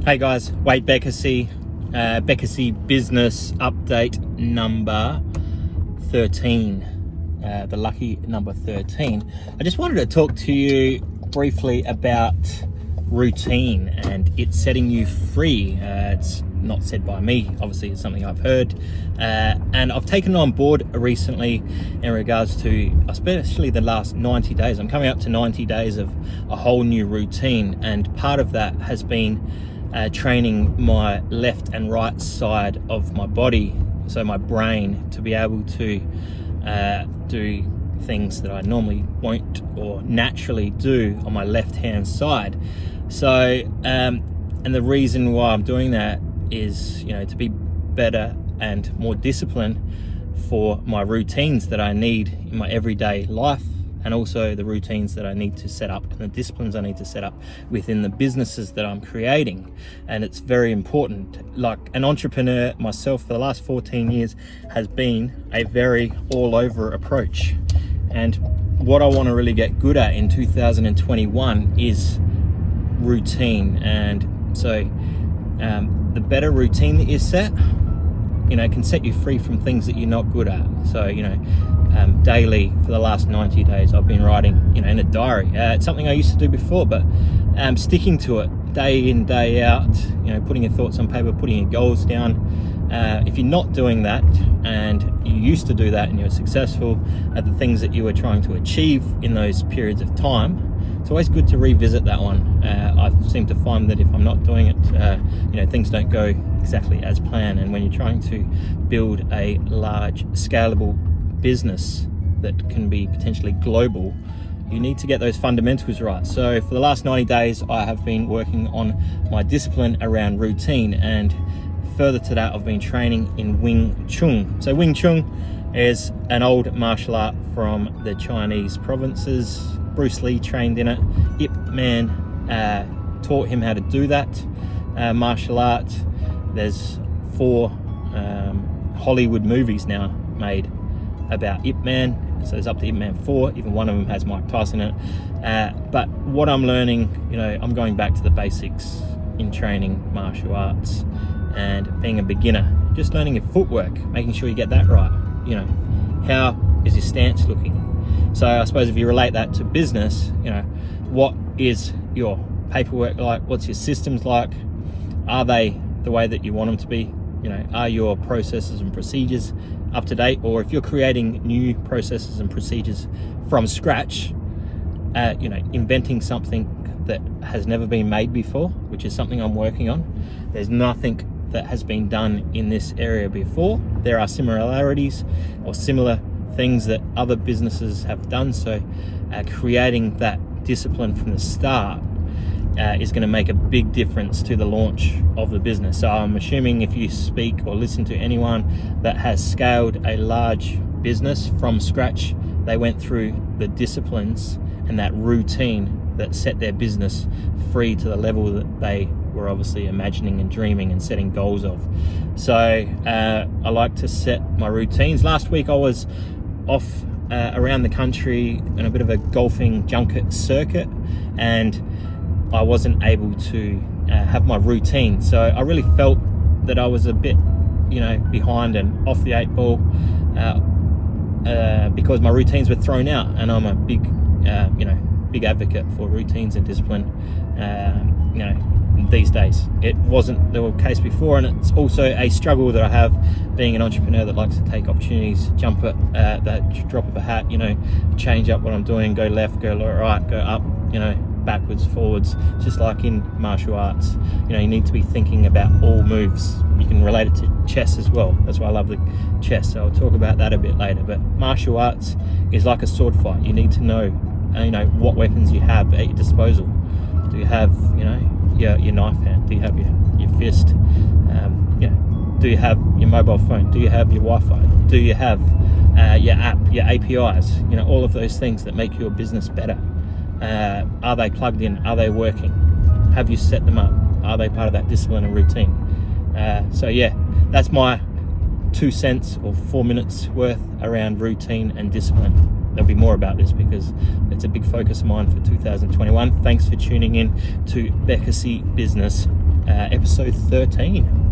Hey guys, Wade Bekesi, Bekesi Business update number 13, the lucky number 13. I just wanted to talk to you briefly about routine and it setting you free. It's not said by me, obviously it's something I've heard, and I've taken it on board recently in regards to especially the last 90 days. I'm coming up to 90 days of a whole new routine, and part of that has been training my left and right side of my body, so my brain, to be able to do things that I normally won't or naturally do on my left hand side. So and the reason why I'm doing that is, to be better and more disciplined for my routines that I need in my everyday life, and also the routines that I need to set up and the disciplines I need to set up within the businesses that I'm creating. And it's very important. Like an entrepreneur myself for the last 14 years has been a very all over approach. And what I want to really get good at in 2021 is routine. And so the better routine that you set, can set you free from things that you're not good at. So, daily for the last 90 days, I've been writing, in a diary. It's something I used to do before, but sticking to it day in, day out, putting your thoughts on paper, putting your goals down. If you're not doing that, and you used to do that and you're successful at the things that you were trying to achieve in those periods of time, it's always good to revisit that one. I seem to find that if I'm not doing it, things don't go exactly as planned. And when you're trying to build a large, scalable business that can be potentially global, you need to get those fundamentals right. So for the last 90 days, I have been working on my discipline around routine, and further to that, I've been training in Wing Chung. So Wing Chung is an old martial art from the Chinese provinces. Bruce Lee trained in it. Ip Man taught him how to do that martial art. There's 4 Hollywood movies now made about Ip Man. So there's up to Ip Man 4. Even one of them has Mike Tyson in it. But what I'm learning, I'm going back to the basics in training martial arts and being a beginner. Just learning your footwork, making sure you get that right. How is your stance looking? So I suppose if you relate that to business, what is your paperwork like? What's your systems like? Are they the way that you want them to be? Are your processes and procedures up to date? Or if you're creating new processes and procedures from scratch, inventing something that has never been made before, which is something I'm working on. There's nothing that has been done in this area before. There are similarities or similar things that other businesses have done. So creating that discipline from the start is going to make a big difference to the launch of the business. So I'm assuming if you speak or listen to anyone that has scaled a large business from scratch, they went through the disciplines and that routine that set their business free to the level that they were obviously imagining and dreaming and setting goals of. So I like to set my routines. Last week I was off around the country in a bit of a golfing junket circuit, and I wasn't able to have my routine. So I really felt that I was a bit, behind and off the 8 ball because my routines were thrown out. And I'm a big, big advocate for routines and discipline. These days it wasn't the case before, and it's also a struggle that I have being an entrepreneur that likes to take opportunities, jump at that drop of a hat, change up what I'm doing, go left, go right, go up, backwards, forwards, just like in martial arts. You need to be thinking about all moves. You can relate it to chess as well. That's why I love the chess, so I'll talk about that a bit later. But martial arts is like a sword fight. You need to know what weapons you have at your disposal. Do you have your knife hand? Do you have your fist? Do you have your mobile phone? Do you have your Wi-Fi? Do you have your app, your APIs? All of those things that make your business better. Are they plugged in? Are they working? Have you set them up? Are they part of that discipline and routine? So that's my 2 cents or 4 minutes worth around routine and discipline. There'll be more about this because it's a big focus of mine for 2021. Thanks for tuning in to Bekesi Business. episode 13.